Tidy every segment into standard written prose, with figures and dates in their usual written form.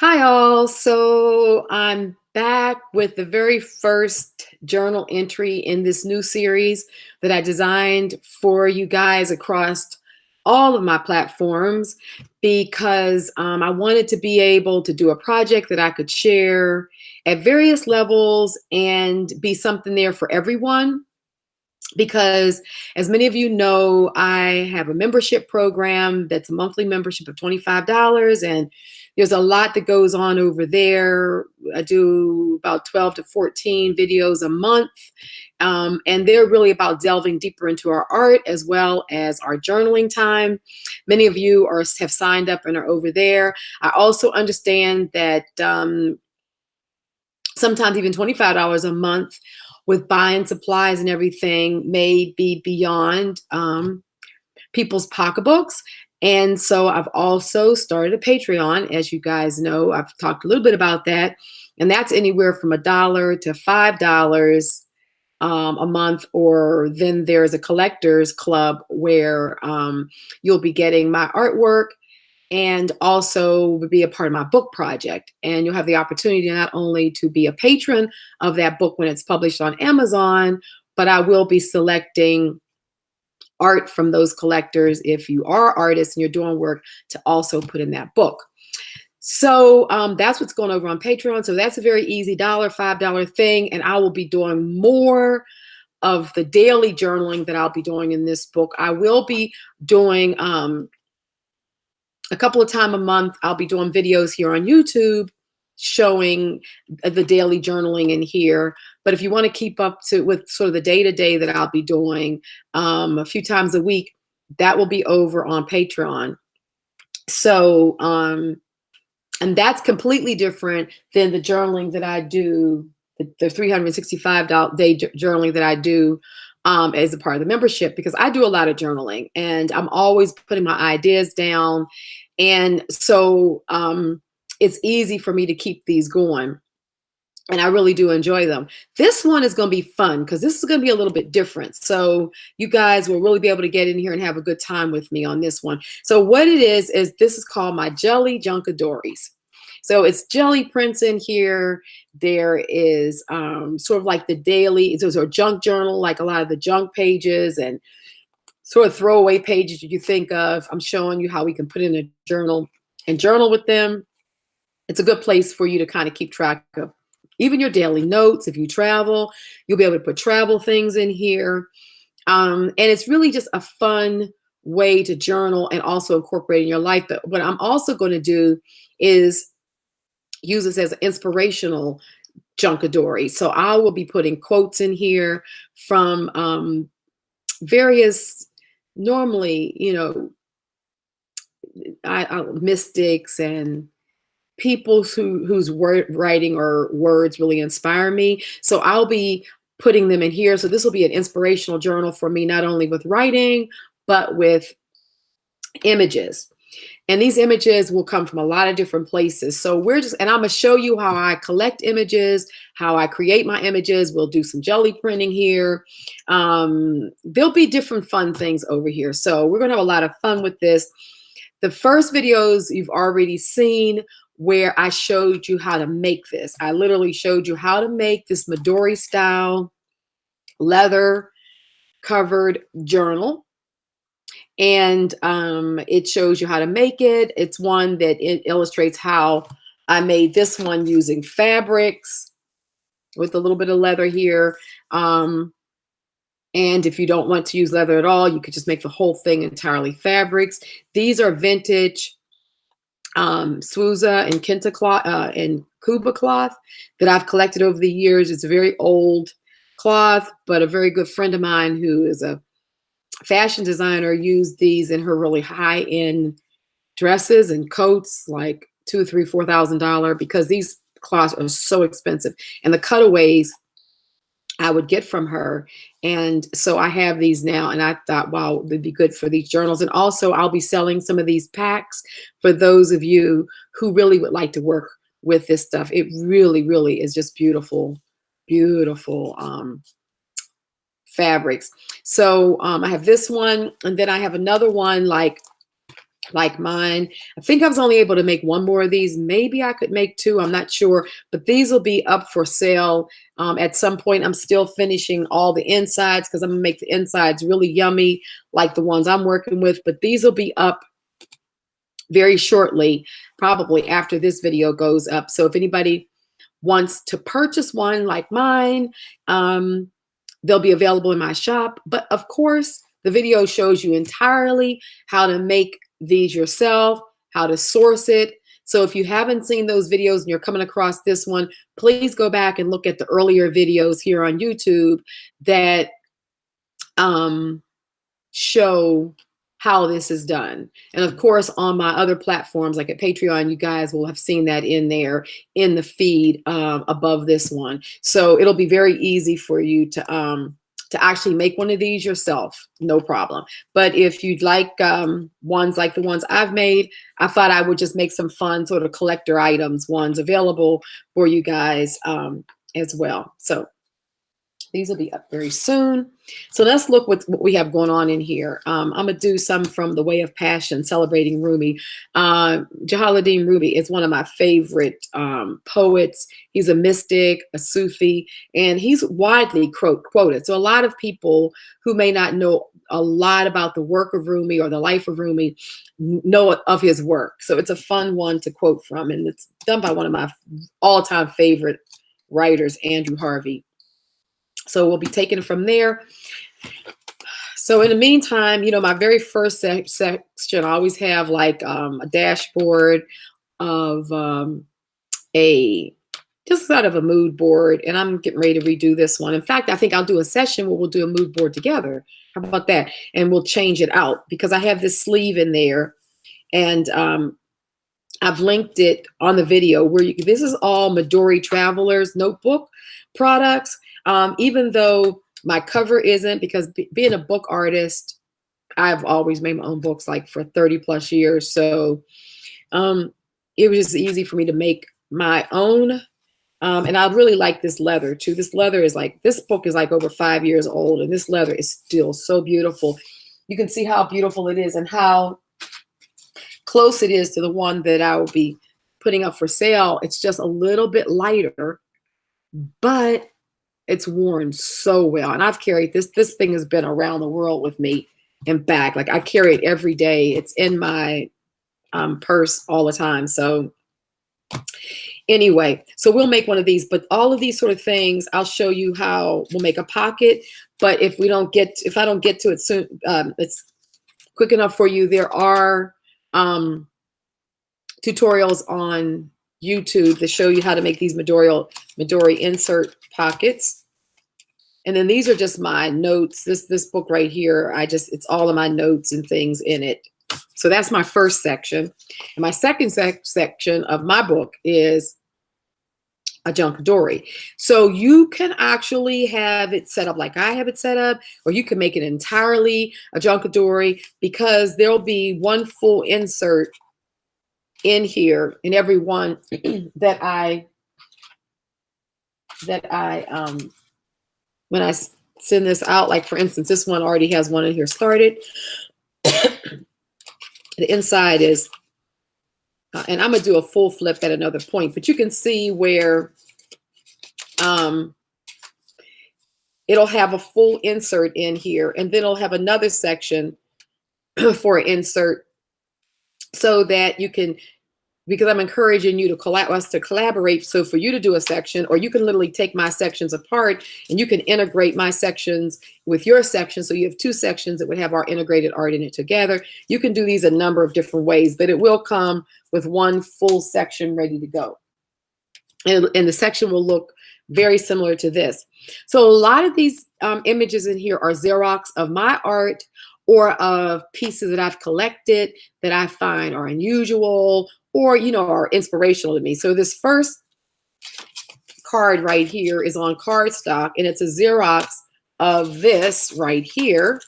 Hi all. So I'm back with the very first journal entry in this new series that I designed for you guys across all of my platforms because I wanted to be able to do a project that I could share at various levels and be something there for everyone. Because, as many of you know, I have a membership program that's a monthly membership of $25, and there's a lot that goes on over there. I do about 12 to 14 videos a month, and they're really about delving deeper into our art as well as our journaling time. Many of you have signed up and are over there. I also understand that sometimes even $25 a month with buying supplies and everything may be beyond people's pocketbooks. And so I've also started a Patreon. As you guys know, I've talked a little bit about that. And that's anywhere from $1 to $5 a month. Or then there's a collectors club where you'll be getting my artwork and also be a part of my book project. And you'll have the opportunity not only to be a patron of that book when it's published on Amazon, but I will be selecting art from those collectors if you are artists and you're doing work to also put in that book. So that's what's going over on Patreon. So that's a very easy $5 thing. And I will be doing more of the daily journaling that I'll be doing in this book. I will be doing a couple of times a month, I'll be doing videos here on YouTube showing the daily journaling in here. But if you want to keep up with sort of the day-to-day that I'll be doing a few times a week, that will be over on Patreon. So, and that's completely different than the journaling that I do, the 365-day journaling that I do as a part of the membership, because I do a lot of journaling and I'm always putting my ideas down. And so it's easy for me to keep these going. And I really do enjoy them. This one is going to be fun because this is going to be a little bit different. So you guys will really be able to get in here and have a good time with me on this one. So what it is this is called my Gelli JunkAdoris. So it's jelly prints in here. There is sort of like the daily, it's a junk journal, like a lot of the junk pages and sort of throwaway pages you think of. I'm showing you how we can put in a journal and journal with them. It's a good place for you to kind of keep track of even your daily notes. If you travel, you'll be able to put travel things in here. And it's really just a fun way to journal and also incorporate in your life. But what I'm also going to do is use this as an inspirational JunkAdori. So I will be putting quotes in here from various, normally, mystics and people whose writing or words really inspire me. So I'll be putting them in here. So this will be an inspirational journal for me, not only with writing, but with images. And these images will come from a lot of different places. So and I'm going to show you how I collect images, how I create my images. We'll do some jelly printing here. There'll be different fun things over here. So we're going to have a lot of fun with this. The first videos you've already seen where I showed you how to make this. I literally showed you how to make this Midori style leather covered journal. And it shows you how to make it. It's one that it illustrates how I made this one using fabrics with a little bit of leather here. And if you don't want to use leather at all, you could just make the whole thing entirely fabrics. These are vintage Swuza and Kenta cloth and Kuba cloth that I've collected over the years. It's a very old cloth, but a very good friend of mine who is a fashion designer used these in her really high-end dresses and coats, like $2,000, $3,000, $4,000, because these cloths are so expensive. And the cutaways I would get from her. And so I have these now, and I thought, wow, they'd be good for these journals. And also I'll be selling some of these packs for those of you who really would like to work with this stuff. It really, really is just beautiful, beautiful fabrics. So I have this one, and then I have another one like like mine. I think I was only able to make one more of these. Maybe I could make two. I'm not sure. But these will be up for sale at some point. I'm still finishing all the insides because I'm going to make the insides really yummy like the ones I'm working with. But these will be up very shortly, probably after this video goes up. So if anybody wants to purchase one like mine, they'll be available in my shop. But of course, the video shows you entirely how to make these yourself, how to source it. So if you haven't seen those videos and you're coming across this one, please go back and look at the earlier videos here on YouTube that show how this is done. And of course, on my other platforms, like at Patreon, you guys will have seen that in there in the feed above this one. So it'll be very easy for you to actually make one of these yourself, no problem. But if you'd like ones like the ones I've made, I thought I would just make some fun sort of collector items ones available for you guys as well. So these will be up very soon. So let's look what we have going on in here. I'm going to do some from The Way of Passion, celebrating Rumi. Jalaluddin Rumi is one of my favorite poets. He's a mystic, a Sufi, and he's widely quoted. So a lot of people who may not know a lot about the work of Rumi or the life of Rumi know of his work. So it's a fun one to quote from, and it's done by one of my all-time favorite writers, Andrew Harvey. So we'll be taking it from there. So in the meantime, you know, my very first section, I always have like a dashboard of just sort of a mood board. And I'm getting ready to redo this one. In fact, I think I'll do a session where we'll do a mood board together. How about that? And we'll change it out because I have this sleeve in there. And I've linked it on the video where this is all Midori Traveler's notebook products. Even though my cover isn't, because being a book artist, I've always made my own books like for 30 plus years. So it was just easy for me to make my own. And I really like this leather too. This leather is like, this book is like over 5 years old, and this leather is still so beautiful. You can see how beautiful it is and how close it is to the one that I will be putting up for sale. It's just a little bit lighter, but it's worn so well. And I've carried this. This thing has been around the world with me and back. Like I carry it every day. It's in my purse all the time. So anyway, so we'll make one of these, but all of these sort of things, I'll show you how we'll make a pocket. But if I don't get to it soon, it's quick enough for you. There are tutorials on YouTube that show you how to make these Midori insert pockets. And then these are just my notes. This book right here, it's all of my notes and things in it. So that's my first section. And my second section of my book is a JunkAdori. So you can actually have it set up like I have it set up, or you can make it entirely a JunkAdori, because there'll be one full insert in here in every one that I when I send this out. Like for instance, this one already has one in here started. The inside is, and I'm gonna do a full flip at another point, but you can see where it'll have a full insert in here, and then it'll have another section for an insert, so that you can, because I'm encouraging you to collaborate. So for you to do a section, or you can literally take my sections apart and you can integrate my sections with your section. So you have two sections that would have our integrated art in it together. You can do these a number of different ways, but it will come with one full section ready to go. And the section will look very similar to this. So a lot of these images in here are Xerox of my art, or of pieces that I've collected that I find are unusual, or, you know, are inspirational to me. So this first card right here is on cardstock, and it's a Xerox of this right here,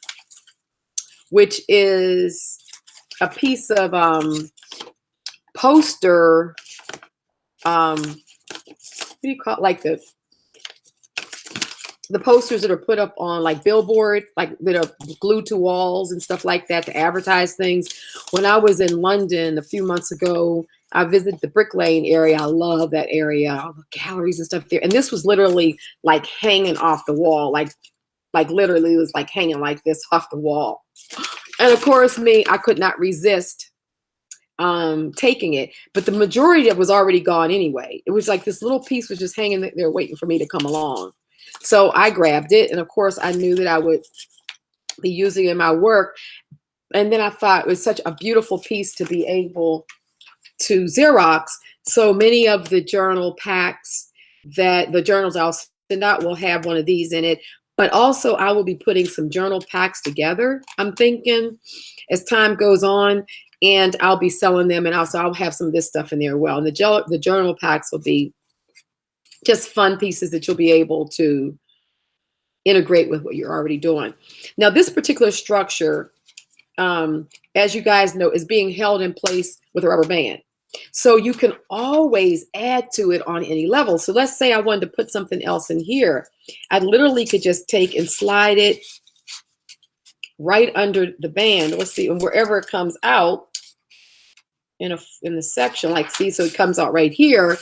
which is a piece of poster, what do you call it? Like the the posters that are put up on like billboard, like that are glued to walls and stuff like that to advertise things. When I was in London a few months ago, I visited the Brick Lane area. I love that area, all the galleries and stuff there. And this was literally like hanging off the wall, like literally it was like hanging like this off the wall. And of course, me, I could not resist taking it, but the majority of it was already gone anyway. It was like this little piece was just hanging there waiting for me to come along. So I grabbed it, and of course I knew that I would be using it in my work. And then I thought it was such a beautiful piece to be able to Xerox. So many of the journal packs that the journals I'll send out will have one of these in it. But also I will be putting some journal packs together, I'm thinking, as time goes on, and I'll be selling them. And also I'll have some of this stuff in there as well. And the journal packs will be just fun pieces that you'll be able to integrate with what you're already doing. Now, this particular structure, as you guys know, is being held in place with a rubber band. So you can always add to it on any level. So let's say I wanted to put something else in here. I literally could just take and slide it right under the band. Let's see, and wherever it comes out in the section, like, see, so it comes out right here,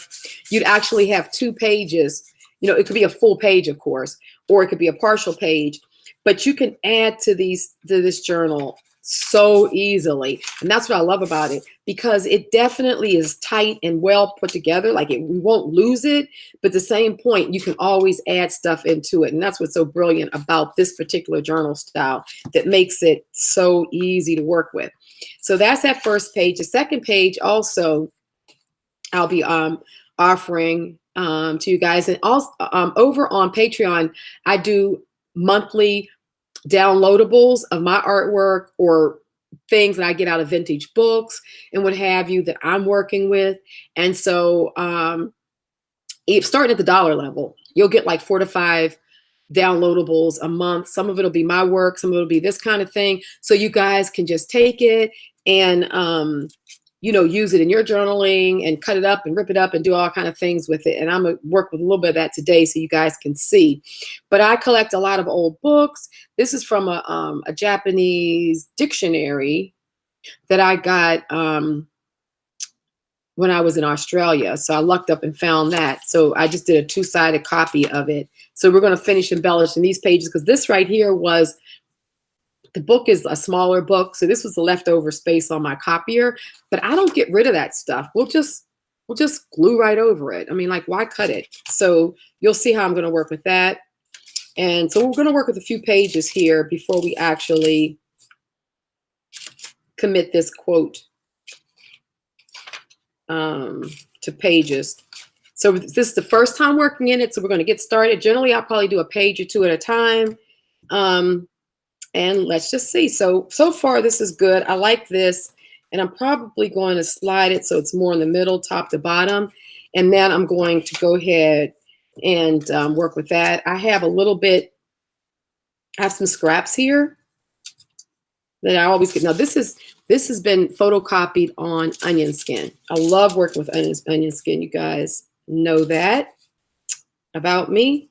you'd actually have 2 pages. You know, it could be a full page, of course, or it could be a partial page, but you can add to this journal so easily. And that's what I love about it, because it definitely is tight and well put together. Like, we won't lose it, but at the same point, you can always add stuff into it. And that's what's so brilliant about this particular journal style that makes it so easy to work with. So that's that first page. The second page also, I'll be offering to you guys. And also over on Patreon, I do monthly downloadables of my artwork or things that I get out of vintage books and what have you that I'm working with. And so if starting at the dollar level, you'll get like 4 to 5 downloadables a month. Some of it'll be my work, some of it'll be this kind of thing. So you guys can just take it and you know, use it in your journaling and cut it up and rip it up and do all kind of things with it. And I'm going to work with a little bit of that today so you guys can see. But I collect a lot of old books. This is from a Japanese dictionary that I got when I was in Australia. So I looked up and found that. So I just did a 2-sided copy of it. So we're going to finish embellishing these pages, because this right here was, the book is a smaller book, so this was the leftover space on my copier, but I don't get rid of that stuff. We'll just glue right over it. I mean, like, why cut it? So you'll see how I'm going to work with that. And so we're going to work with a few pages here before we actually commit this quote to pages. So this is the first time working in it, so we're going to get started. Generally, I'll probably do a page or 2 at a time. And let's just see. So far, this is good. I like this. And I'm probably going to slide it so it's more in the middle, top to bottom. And then I'm going to go ahead and work with that. I have a little bit, I have some scraps here that I always get. Now, this has been photocopied on onion skin. I love working with onion skin. You guys know that about me.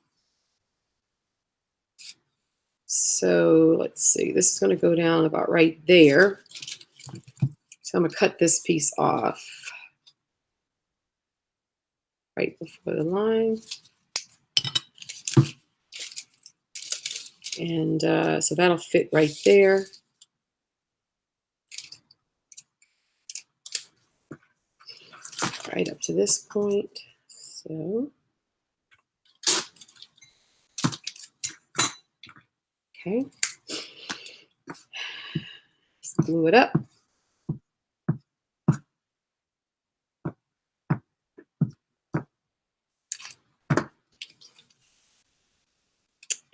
So let's see, this is going to go down about right there. So I'm going to cut this piece off right before the line. And so that'll fit right there. Right up to this point. So, okay. Just glue it up.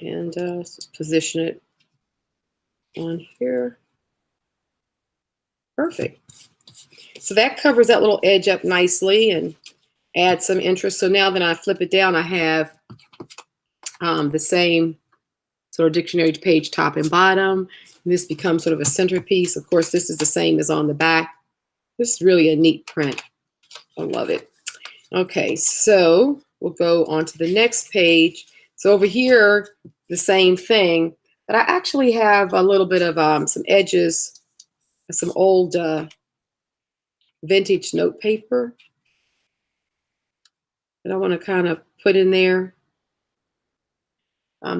And position it on here. Perfect. So that covers that little edge up nicely and adds some interest. So now that I flip it down, I have the same sort of dictionary page top and bottom. And this becomes sort of a centerpiece. Of course, this is the same as on the back. This is really a neat print. I love it. Okay, so we'll go on to the next page. So over here, the same thing, but I actually have a little bit of some edges, some old vintage note paper that I want to kind of put in there.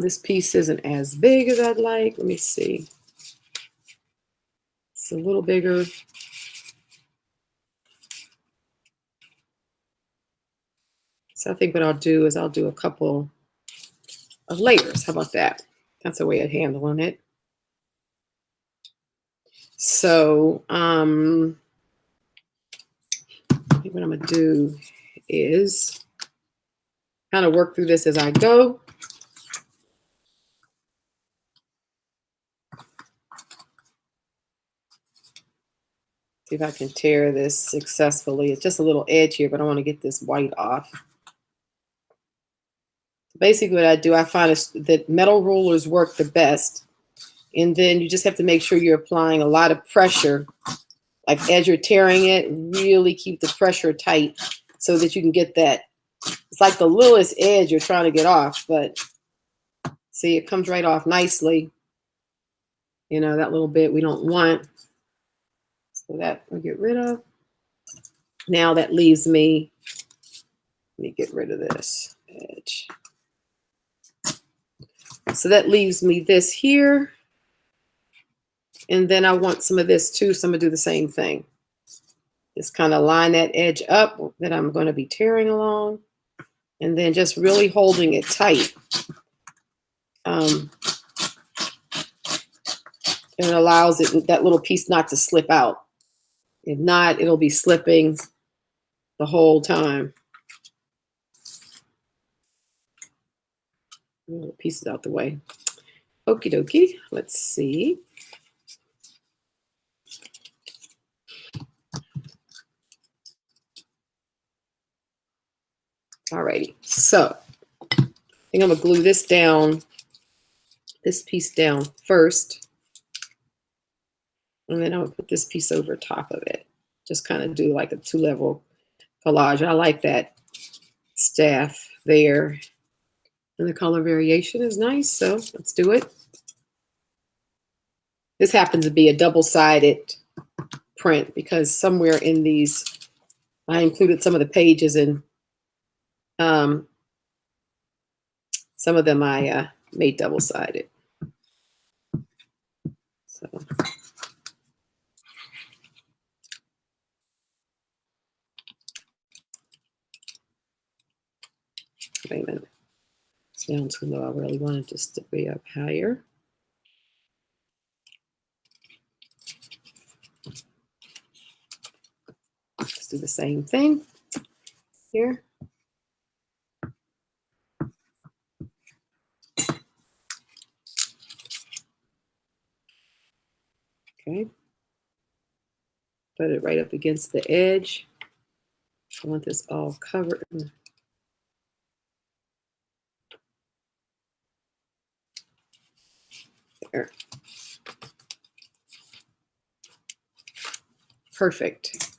This piece isn't as big as I'd like. Let me see. It's a little bigger. So I think what I'll do is I'll do a couple of layers. How about that? That's a way of handling it. So I think what I'm gonna do is kind of work through this as I go. See if I can tear this successfully. It's just a little edge here, but I want to get this white off. Basically what I do, I find is that metal rulers work the best. And then you just have to make sure you're applying a lot of pressure. Like as you're tearing it, really keep the pressure tight so that you can get that. It's like the littlest edge you're trying to get off, but see, it comes right off nicely. You know, that little bit we don't want. So that we'll get rid of. Now that leaves me, let me get rid of this edge. So that leaves me this here. And then I want some of this too, so I'm gonna do the same thing. Just kind of line that edge up that I'm going to be tearing along, and then just really holding it tight. It allows that little piece not to slip out. If not, it'll be slipping the whole time. Little pieces out the way. Okie dokie. Let's see. Alrighty. So I think I'm gonna glue this down, this piece down first, and then I'm gonna put this piece over top of it. Just kind of do like a 2-level collage. I like that staff there. And the color variation is nice, so let's do it. This happens to be a double-sided print because somewhere in these, I included some of the pages, and some of them I made double-sided. So. Wait a minute. It's down too low. I really wanted just to be up higher. Let's do the same thing here. Okay. Put it right up against the edge. I want this all covered. There. Perfect.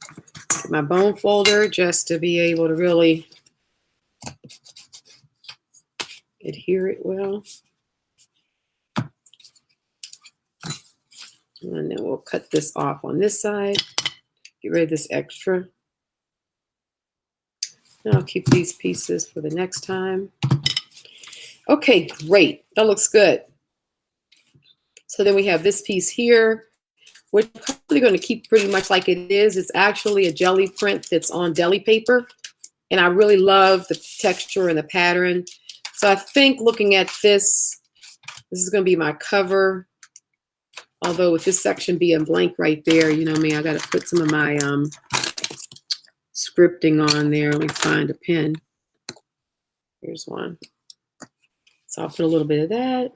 Get my bone folder just to be able to really adhere it well. And then we'll cut this off on this side. Get rid of this extra. And I'll keep these pieces for the next time. Okay, great. That looks good. So then we have this piece here, which I'm probably going to keep pretty much like it is. It's actually a jelly print that's on deli paper. And I really love the texture and the pattern. So I think looking at this is going to be my cover. Although with this section being blank right there, you know me, I got to put some of my scripting on there. Let me find a pen. Here's one. So I'll put a little bit of that.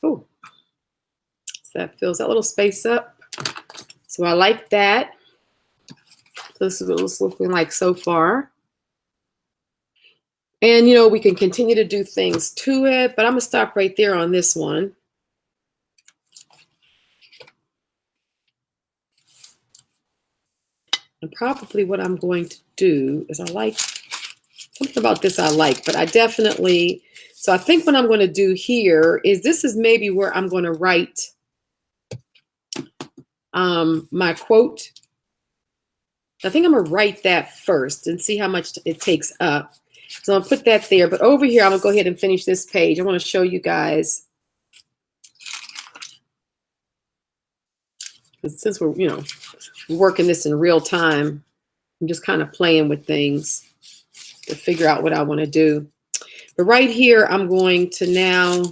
Oh, so that fills that little space up. So I like that. So this is what it's looking like so far. And, you know, we can continue to do things to it, but I'm going to stop right there on this one. And probably what I'm going to do is I like something about this I like, but I definitely, so I think what I'm going to do here is this is maybe where I'm going to write my quote. I think I'm going to write that first and see how much it takes up. So I'll put that there. But over here, I'm going to go ahead and finish this page. I want to show you guys, since we're, you know, working this in real time, I'm just kind of playing with things to figure out what I want to do. But right here, I'm going to now,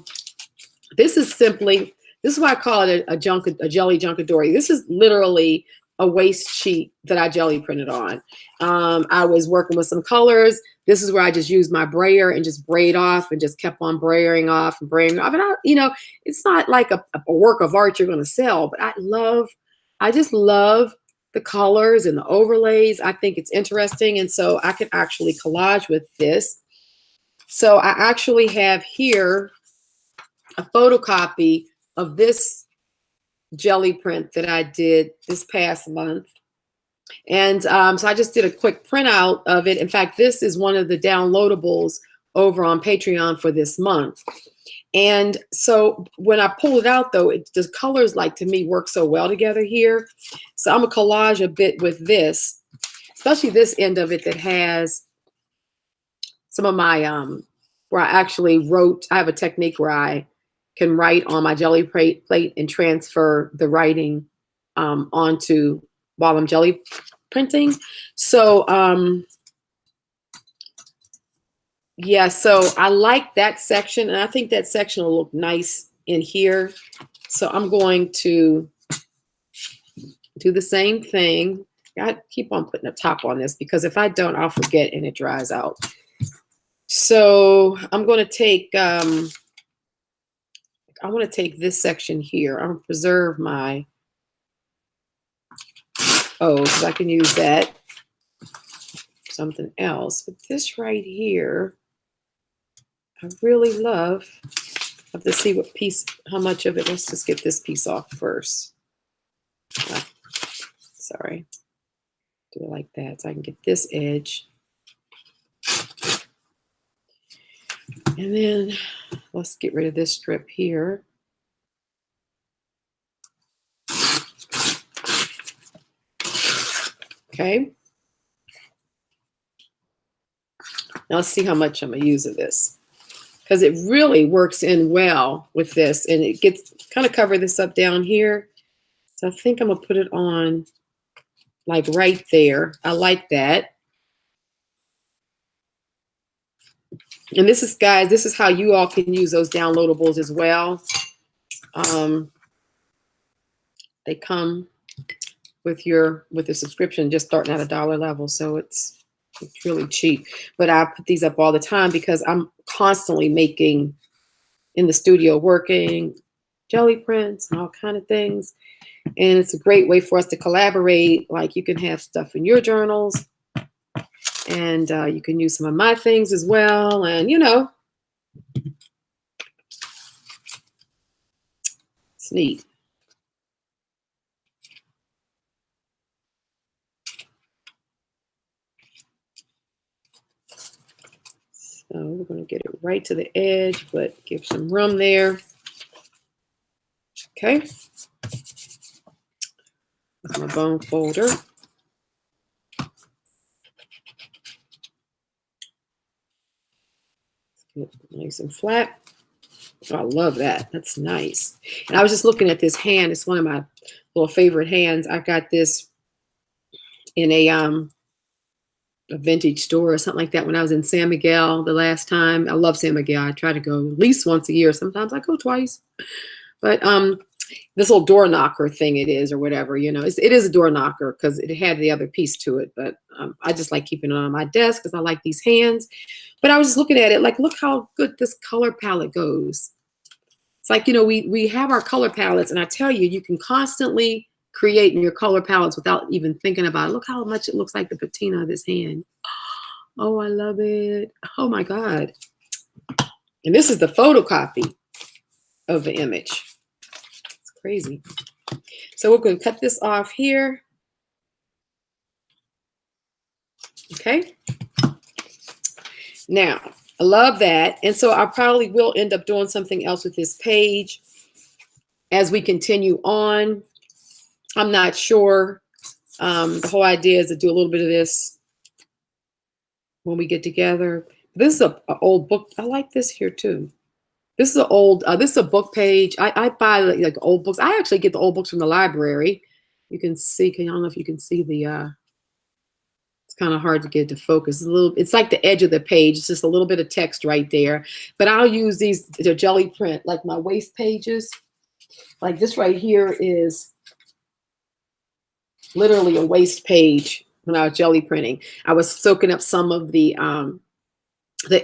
this is simply, this is why I call it a Gelli JunkAdori. This is literally a waste sheet that I jelly printed on. I was working with some colors. This is where I just used my brayer and just braid off and just kept on brayering off and braying off. And I, you know, it's not like a work of art you're going to sell, but I just love the colors and the overlays. I think it's interesting. And so I can actually collage with this. So I actually have here a photocopy of this jelly print that I did this past month. And so I just did a quick printout of it. In fact, this is one of the downloadables over on Patreon for this month. And so when I pull it out, though, the colors, like, to me, work so well together here. So I'm going to collage a bit with this, especially this end of it that has some of my, where I actually wrote, I have a technique where I can write on my jelly plate and transfer the writing onto while I'm jelly printing. So, yeah, so I like that section, and I think that section will look nice in here. So I'm going to do the same thing. I keep on putting a top on this because if I don't, I'll forget and it dries out. So I'm going to take, I want to take this section here. I'm going to preserve my because I can use that something else. But this right here, I really love. I have to see what piece, how much of it. Let's just get this piece off first. Sorry. Do it like that so I can get this edge. And then let's get rid of this strip here. Okay. Now let's see how much I'm going to use of this, because it really works in well with this, and it gets kind of cover this up down here. So I think I'm going to put it on like right there. I like that. And this is, guys, this is how you all can use those downloadables as well. They come with the subscription just starting at $1 level, so it's really cheap. But I put these up all the time because I'm constantly making in the studio, working jelly prints and all kind of things. And it's a great way for us to collaborate. Like, you can have stuff in your journals, and you can use some of my things as well. And, you know, it's neat. So we're going to get it right to the edge, but give some room there. Okay. That's my bone folder. Get it nice and flat. Oh, I love that. That's nice. And I was just looking at this hand. It's one of my little favorite hands. I got this in a vintage store or something like that when I was in San Miguel the last time. I love San Miguel. I try to go at least once a year. Sometimes I go twice. But this little door knocker thing it is, or whatever, you know, it is a door knocker because it had the other piece to it. But I just like keeping it on my desk because I like these hands. But I was just looking at it like, look how good this color palette goes. It's like, you know, we have our color palettes, and I tell you, you can constantly create in your color palettes without even thinking about it. Look how much it looks like the patina of this hand. Oh, I love it. Oh my God. And this is the photocopy of the image. It's crazy. So we're going to cut this off here. Okay. Now, I love that. And so I probably will end up doing something else with this page as we continue on. I'm not sure. The whole idea is to do a little bit of this when we get together. This is an old book. I like this here too. This is an old, this is a book page. I buy like old books. I actually get the old books from the library. You can see, I don't know if you can see the, it's kind of hard to get to focus. It's like the edge of the page. It's just a little bit of text right there. But I'll use these, the jelly print, like my waste pages. Like this right here is literally a waste page when I was jelly printing. I was soaking up some of the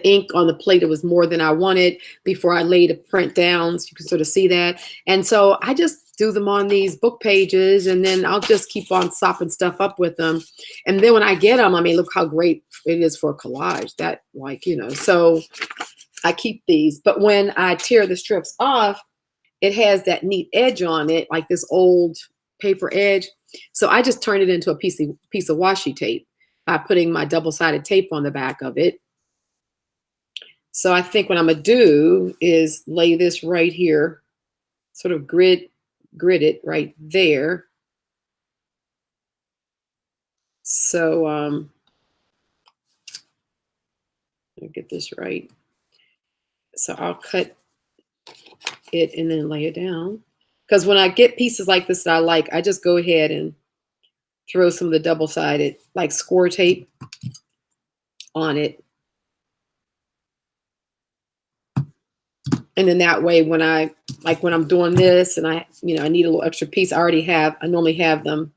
ink on the plate. It was more than I wanted before I laid a print down. So you can sort of see that. And so I just do them on these book pages, and then I'll just keep on sopping stuff up with them. And then when I get them, I mean, look how great it is for a collage. That, like, you know, so I keep these. But when I tear the strips off, it has that neat edge on it, like this old paper edge. So I just turn it into a piece of washi tape by putting my double-sided tape on the back of it. So I think what I'm gonna do is lay this right here, sort of grid it right there. So I'll get this right. So I'll cut it and then lay it down. Because when I get pieces like this that I like, I just go ahead and throw some of the double-sided, like score tape on it. And then that way, when I'm doing this and I need a little extra piece, I normally have them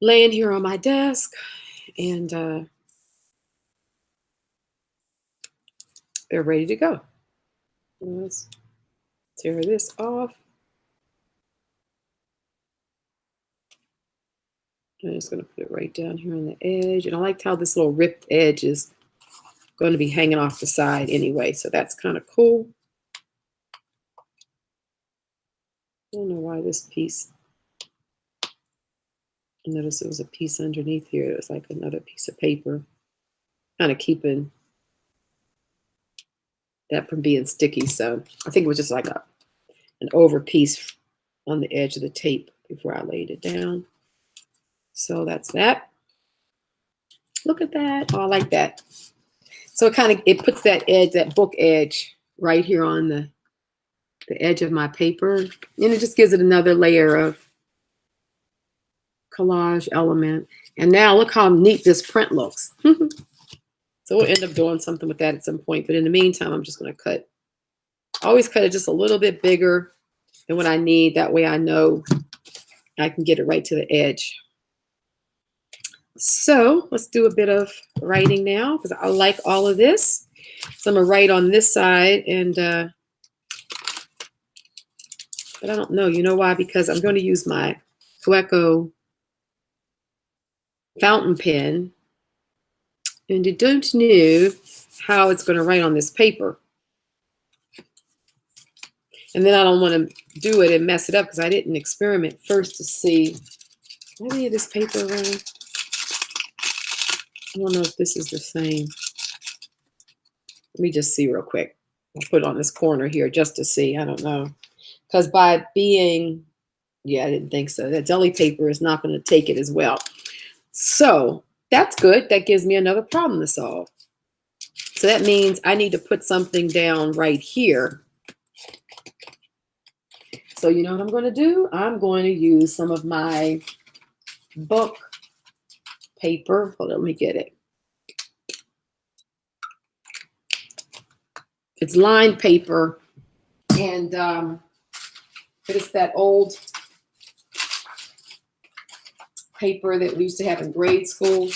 laying here on my desk, and they're ready to go. Let's tear this off. I'm just going to put it right down here on the edge. And I liked how this little ripped edge is going to be hanging off the side anyway. So that's kind of cool. I don't know why this piece, I noticed there was a piece underneath here. It was like another piece of paper, kind of keeping that from being sticky. So I think it was just like an over piece on the edge of the tape before I laid it down. So that's that. Look at that. Oh, I like that. So it puts that edge, that book edge, right here on the edge of my paper. And it just gives it another layer of collage element. And now look how neat this print looks. So we'll end up doing something with that at some point. But in the meantime, I'm just going to always cut it just a little bit bigger than what I need. That way I know I can get it right to the edge. So let's do a bit of writing now, because I like all of this. So I'm going to write on this side, and but I don't know. You know why? Because I'm going to use my Fueco fountain pen, and I don't know how it's going to write on this paper. And then I don't want to do it and mess it up, because I didn't experiment first to see. Maybe this paper around. I don't know if this is the same. Let me just see real quick. I'll put it on this corner here just to see. I don't know. Because by being, yeah, I didn't think so. That deli paper is not going to take it as well. So that's good. That gives me another problem to solve. So that means I need to put something down right here. So you know what I'm going to do? I'm going to use some of my book paper. Hold on, let me get it. It's lined paper, and it's that old paper that we used to have in grade school.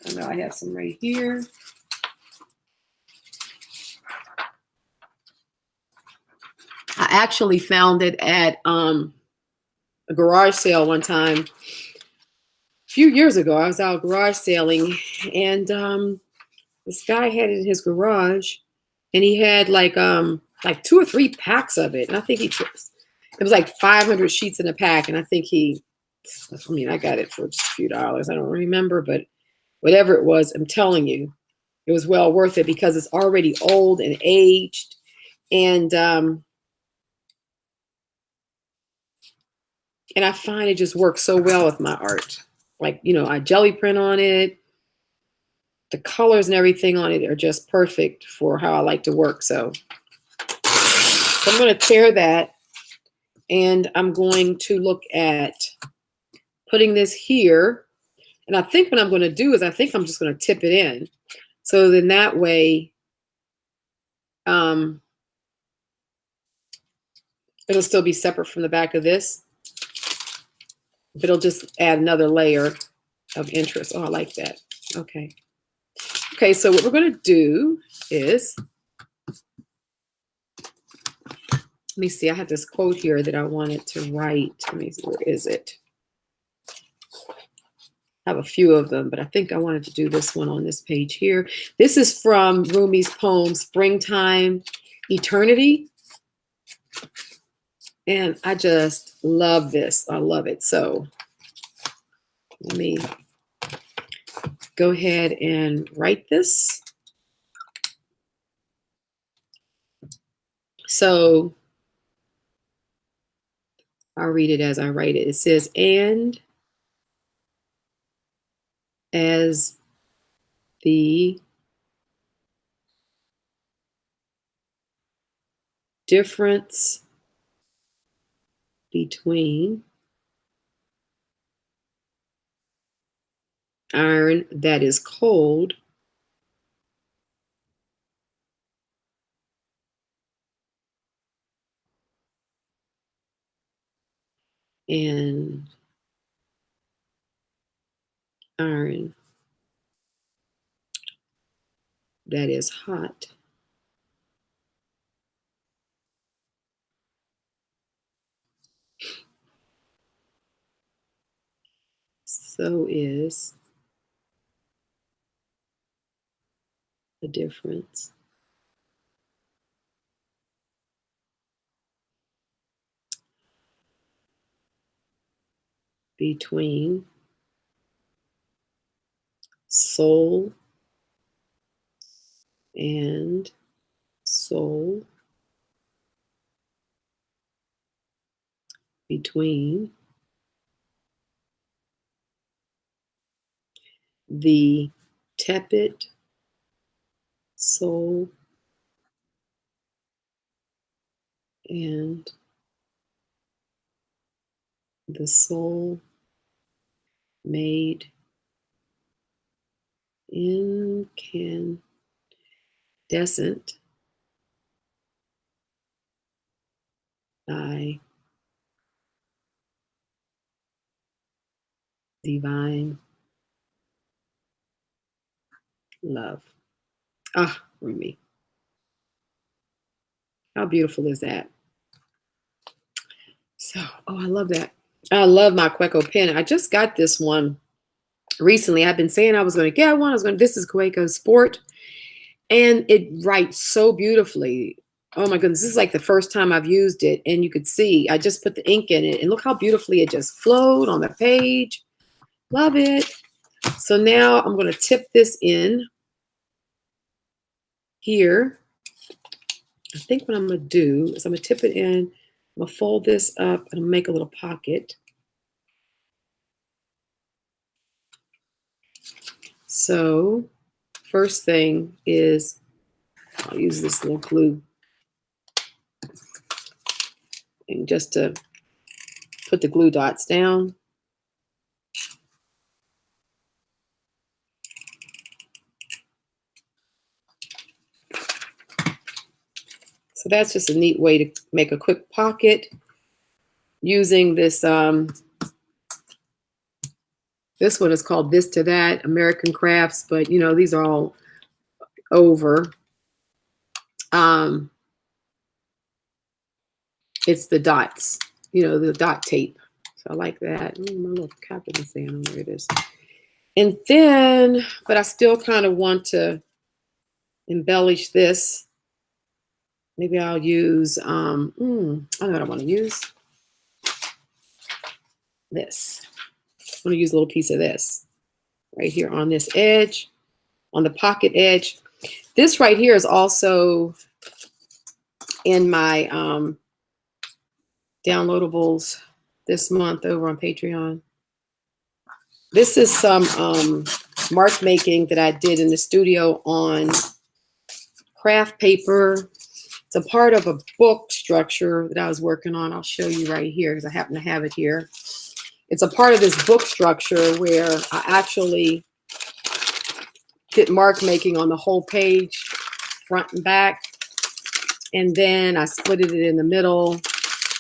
I know I have some right here. I actually found it at a garage sale one time. few years ago, I was out garage sailing, and this guy had it in his garage, and he had like 2 or 3 packs of it. And I think it was like 500 sheets in a pack, and I think I mean, I got it for just a few dollars. I don't remember, but whatever it was, I'm telling you, it was well worth it because it's already old and aged, and I find it just works so well with my art. Like, I jelly print on it. The colors and everything on it are just perfect for how I like to work. So I'm going to tear that, and I'm going to look at putting this here. And I think what I'm going to do is I think I'm just going to tip it in. So then that way, it'll still be separate from the back of this. But it'll just add another layer of interest. Oh, I like that. Okay. Okay, so what we're going to do is, let me see. I have this quote here that I wanted to write. Let me see, where is it? I have a few of them, but I think I wanted to do this one on this page here. This is from Rumi's poem, Springtime Eternity. And I just love this. I love it. So let me go ahead and write this. So I'll read it as I write it. It says, and as the difference between iron that is cold and iron that is hot so is the difference between soul and soul, between the tepid soul and the soul made incandescent by divine love. Ah, Rumi. How beautiful is that? So, oh, I love that. I love my Quaco pen. I just got this one recently. I've been saying I was going to get one. This is Quaco Sport, and it writes so beautifully. Oh my goodness, this is like the first time I've used it, and you could see I just put the ink in it, and look how beautifully it just flowed on the page. Love it. So now I'm going to tip this in here. I think what I'm going to do is I'm going to tip it in. I'm going to fold this up and make a little pocket. So first thing is I'll use this little glue and just to put the glue dots down. So that's just a neat way to make a quick pocket using this. This one is called This to That, American Crafts, but these are all over. It's the dots, the dot tape. So I like that. My little captain is saying, where it is. And then, but I still kind of want to embellish this. Maybe I'll use, I don't know what I want to use. This. I want to use a little piece of this right here on this edge, on the pocket edge. This right here is also in my downloadables this month over on Patreon. This is some mark making that I did in the studio on craft paper. It's a part of a book structure that I was working on. I'll show you right here because I happen to have it here. It's a part of this book structure where I actually did mark making on the whole page, front and back. And then I split it in the middle.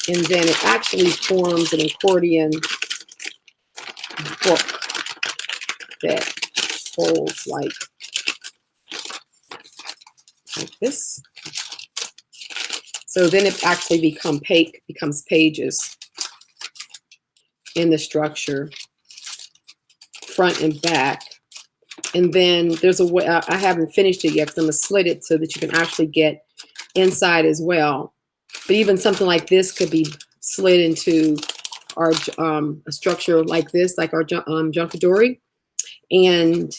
And then it actually forms an accordion book that folds like this. So then it actually becomes pages in the structure, front and back. And then there's a way, I haven't finished it yet because I'm going to slit it so that you can actually get inside as well. But even something like this could be slid into our a structure like this, like our JunkAdori. And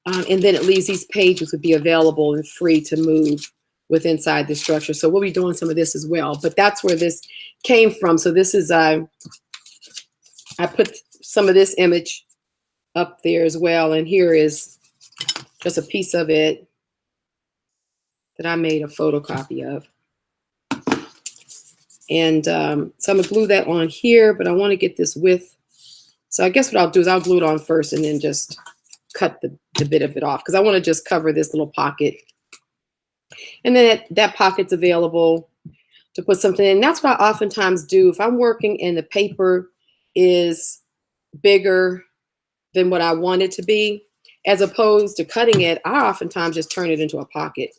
then it leaves these pages would be available and free to move with inside the structure. So we'll be doing some of this as well. But that's where this came from. So this is, I put some of this image up there as well. And here is just a piece of it that I made a photocopy of. And so I'm going to glue that on here, but I want to get this width. So I guess what I'll do is I'll glue it on first and then just cut the bit of it off because I want to just cover this little pocket. And then that pocket's available to put something in. That's what I oftentimes do. If I'm working and the paper is bigger than what I want it to be, as opposed to cutting it, I oftentimes just turn it into a pocket.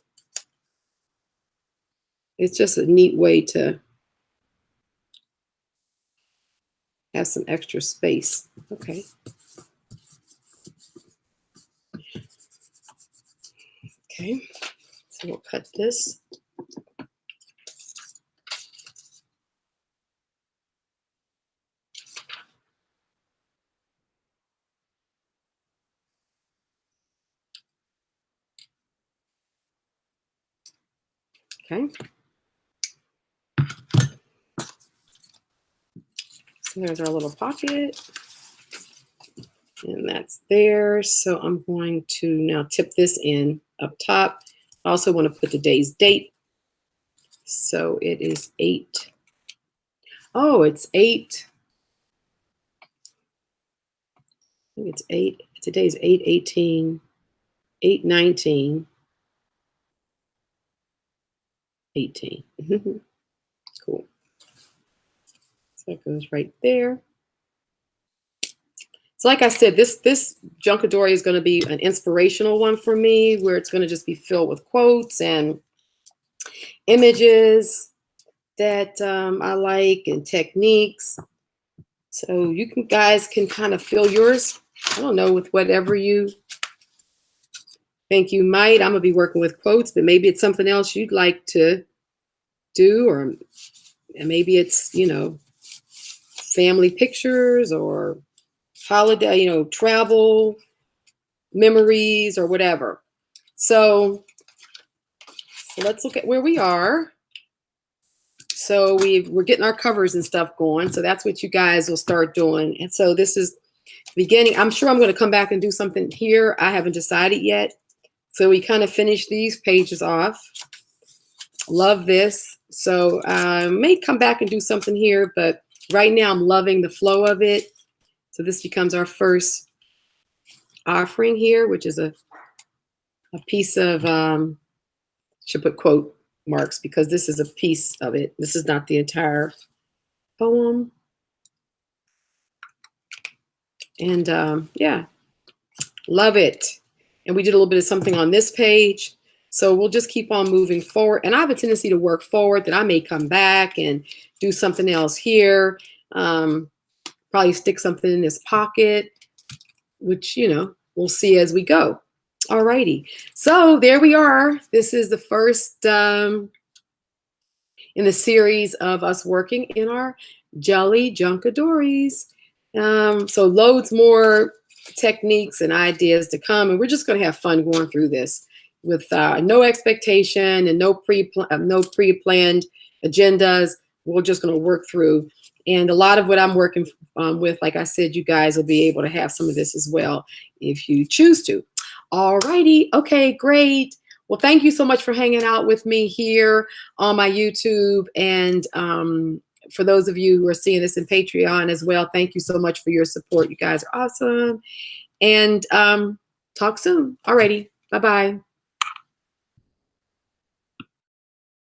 It's just a neat way to have some extra space. Okay. Okay, so we'll cut this. Okay. So there's our little pocket. And that's there. So I'm going to now tip this in up top. I also want to put today's date. So it is 8. Oh, it's 8. I think it's 8. Today's 8/18, 8/19, 18. Cool. So it goes right there. So like I said, this JunkAdori is going to be an inspirational one for me, where it's going to just be filled with quotes and images that I like and techniques. So you guys can kind of fill yours, I don't know, with whatever you think you might. I'm going to be working with quotes, but maybe it's something else you'd like to do, or maybe it's, you know, family pictures or holiday, you know, travel memories or whatever. So let's look at where we are. So we're getting our covers and stuff going. So that's what you guys will start doing. And so this is the beginning. I'm sure I'm going to come back and do something here. I haven't decided yet. So we kind of finish these pages off. Love this. So I may come back and do something here, but right now I'm loving the flow of it. So this becomes our first offering here, which is a piece of, should put quote marks because this is a piece of it. This is not the entire poem. And yeah, love it. And we did a little bit of something on this page. So we'll just keep on moving forward. And I have a tendency to work forward that I may come back and do something else here. probably stick something in his pocket, which, you know, we'll see as we go. Alrighty. So there we are. This is the first in the series of us working in our Gelli JunkAdoris. So loads more techniques and ideas to come, and we're just going to have fun going through this with no expectation and no pre-planned agendas. We're just going to work through, and a lot of what I'm working with, like I said, you guys will be able to have some of this as well if you choose to. All righty. Okay, great. Well, thank you so much for hanging out with me here on my YouTube, and for those of you who are seeing this in Patreon as well, thank you so much for your support. You guys are awesome. And talk soon. Alrighty. Bye-bye.